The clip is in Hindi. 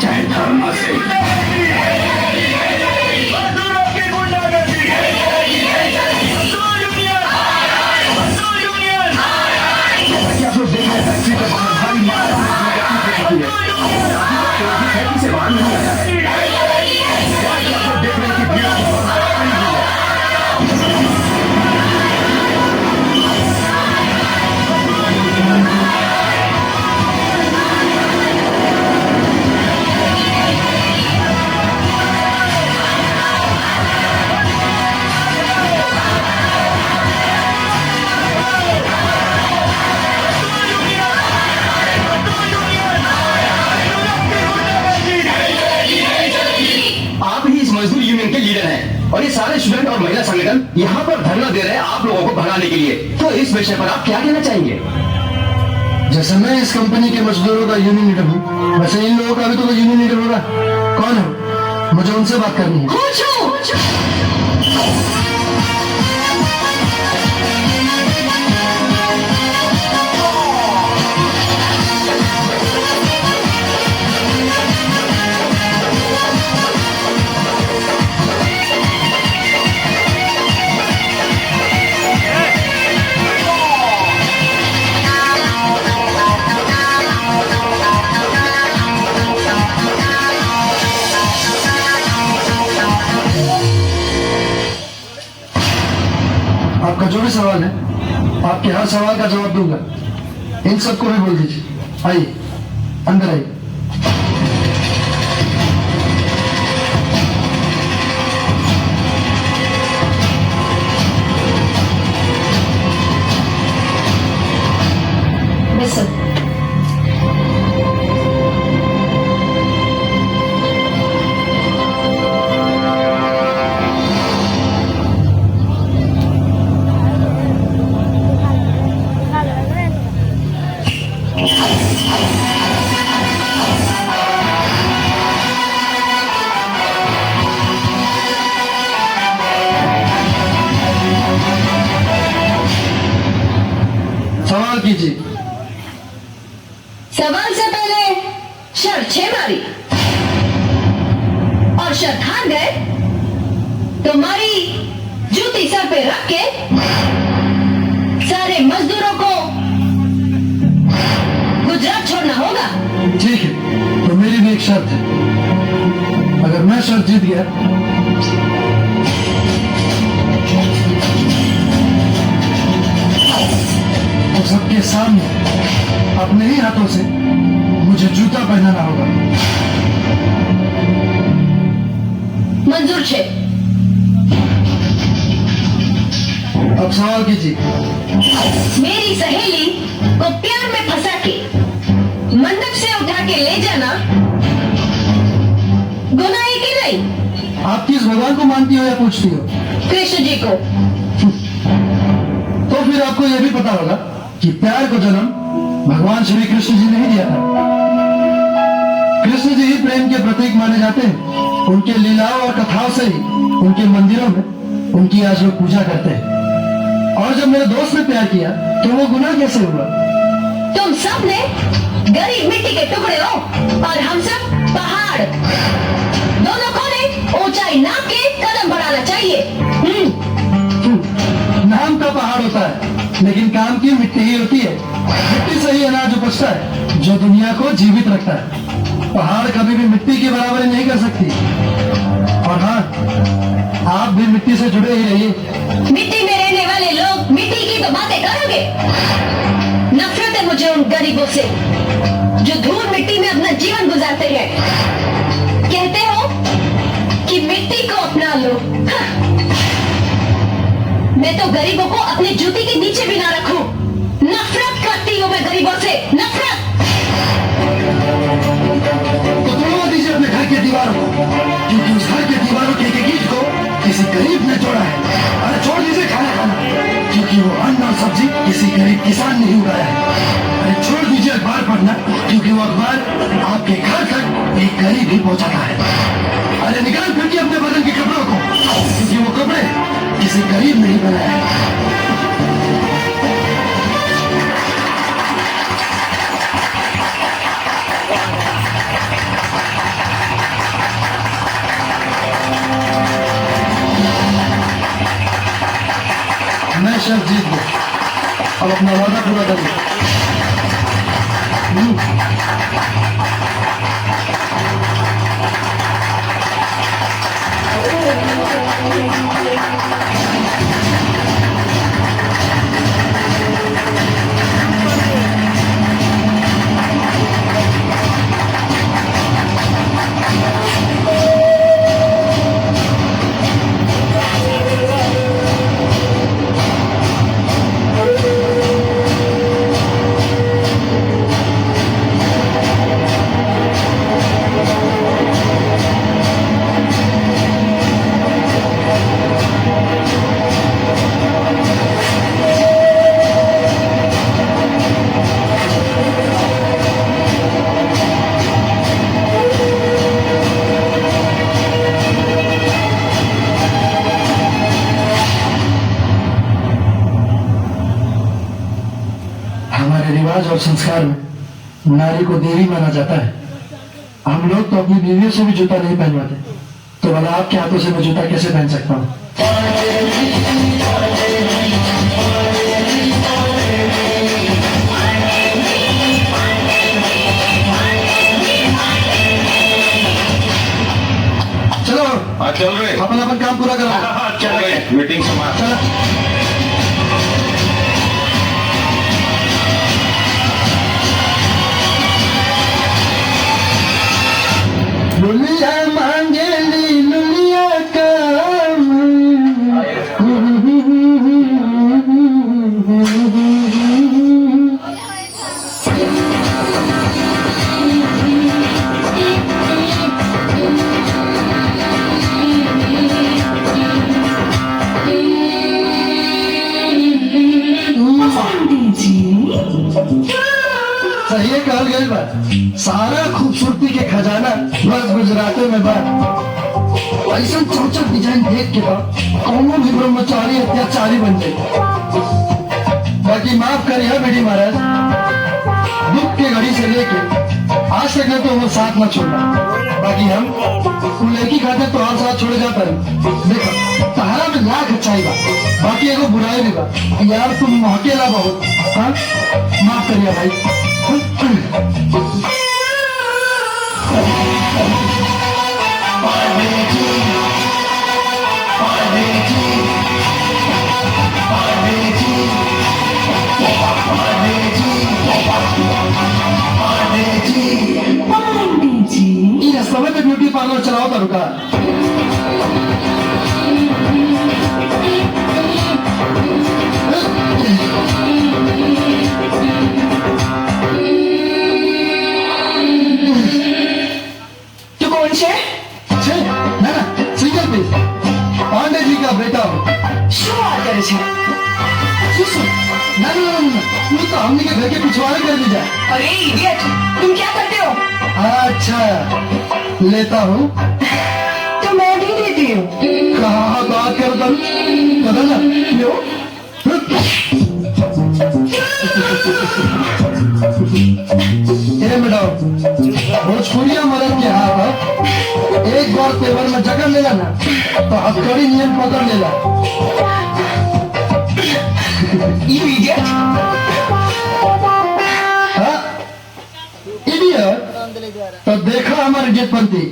चाहे धर्म से। आप लोग देख रहे हैं फैक्ट्री का भारी मार फैक्ट्री से बाहर नहीं आया है। आप लोग देख रहे हैं कि भीड़ मजदूर यूनियन के लीडर हैं और ये सारे स्टूडेंट और महिला संगठन यहाँ पर धरना दे रहे हैं आप लोगों को भगाने के लिए। तो इस विषय पर आप क्या कहना चाहेंगे? जैसे मैं इस कंपनी के मजदूरों का यूनियन लीडर हूँ, वैसे इन लोगों का भी तो कोई यूनियन लीडर होगा। कौन है? मुझे उनसे बात करनी है। आपका जो भी सवाल है, आपके हर सवाल का जवाब दूंगा। इन सबको भी बोल दीजिए। आइए, अंदर आइए। सवाल कीजिए। सवाल से पहले शर्त 6 मारी और शर्त हार गए तो हमारी जूती सर पे रख के सारे मजदूरों को गुजरात छोड़ना होगा। ठीक है, तो मेरी भी एक शर्त है। अगर मैं शर्त जीत गया तो सबके सामने अपने ही हाथों से मुझे जूता पहनाना होगा। मंजूर छे। अब सवाल कीजिए। मेरी सहेली को प्यार में फंसा के मंडप से उठा के ले जाना गुनाह है कि नहीं? आप किस भगवान को मानती हो या पूछती हो? कृष्ण जी को। तो फिर आपको यह भी पता होगा कि प्यार को जन्म भगवान श्री कृष्ण जी ने ही दिया था। कृष्ण जी ही प्रेम के प्रतीक माने जाते हैं। उनके लीलाओं और कथाओं से ही उनके मंदिरों में उनकी आज लोग पूजा करते हैं। और जब मेरे दोस्त ने प्यार किया तो वो गुनाह कैसे हुआ? तुम सब ने गरीब मिट्टी के टुकड़े हो और हम सब पहाड़। दोनों को ने ऊंचाई नाप के कदम बढ़ाना चाहिए। नाम का पहाड़ होता है लेकिन काम की मिट्टी ही होती है। मिट्टी से ही अनाज उपजता है जो दुनिया को जीवित रखता है। पहाड़ कभी भी मिट्टी की बराबरी नहीं कर सकती। और हाँ, आप भी मिट्टी से जुड़े ही रहिए। मिट्टी में रहने वाले लोग मिट्टी की तो बातें करोगे। नफरत है मुझे उन गरीबों से जो धूल मिट्टी में अपना जीवन गुजारते हैं। कहते हो कि मिट्टी को अपना लो। मैं तो गरीबों को अपने जूती के नीचे भी ना रखूं। नफरत करती हूँ मैं गरीबों से, नफरत। तो तोड़ दीजिए अपने घर के दीवारों को, क्योंकि उस घर के दीवारों के एक ईंट को किसी गरीब ने जोड़ा है। अरे छोड़ दीजिए खाना खाना, क्योंकि वो अन्न और सब्जी किसी गरीब किसान ने ही उगाया है। अरे छोड़ दीजिए अखबार पढ़ना, क्योंकि वो अखबार आपके घर तक एक गरीब ही पहुंचाता है। अरे निकाल फेंकिए अपने बदन के कपड़ों को, क्योंकि वो कपड़े किसी गरीब ने ही बनाया है। मैं शर्त जीत गया, अब अपना वादा पूरा कर लो। हमारे रिवाज और संस्कार में नारी को देवी माना जाता है। हम लोग तो अपनी बीवियों से भी जूता नहीं पहनवाते, तो भला आपके हाथों से मैं जूता कैसे पहन सकता हूँ? चलो हाँ चल रहे अपन अपन काम पूरा करो। चल रहे मीटिंग समाप्त। चलो। लुलिया मांगेली लुलिया का सही है, कहल गई बात। सारा खूबसूरती के खजाना बस गुजराते में बात। ऐसा चौचक डिजाइन देख के बाद कौनो भी ब्रह्मचारी अत्याचारी बन जाए। बाकी माफ करिए बेटी महाराज, दुख के घड़ी से लेके आज तक तो वो साथ न छोड़ना। बाकी हम लेकी खाते तो हर साथ छोड़ जाता है। देखो तहरा में लाख अच्छाई बा, बाकी एगो बुराई भी बा। यार तुम महकेला बहुत। हाँ माफ करिए भाई। इस समय पे ब्यूटी पार्लर चलाओ तो रुका। तू कौन से? ना सिंगल पीस पांडे जी का बेटा हूँ। શું વાત કરે છે? ना तू तो हमने के घर के पिछवाड़े कर दी जाए। अरे इडियट, तुम क्या करते हो? अच्छा लेता हूँ तो मैं भी देती हूँ। कहा बात कर दम करो ना लो। ए मैडम भोजपुरिया मर्द के हाथ है, एक बार पेवर में जगह लेला ना तो हथकड़ी नियम पकड़ लेला। You idiot! हाँ इडियट, तो देखा हमारे जेठपंथी।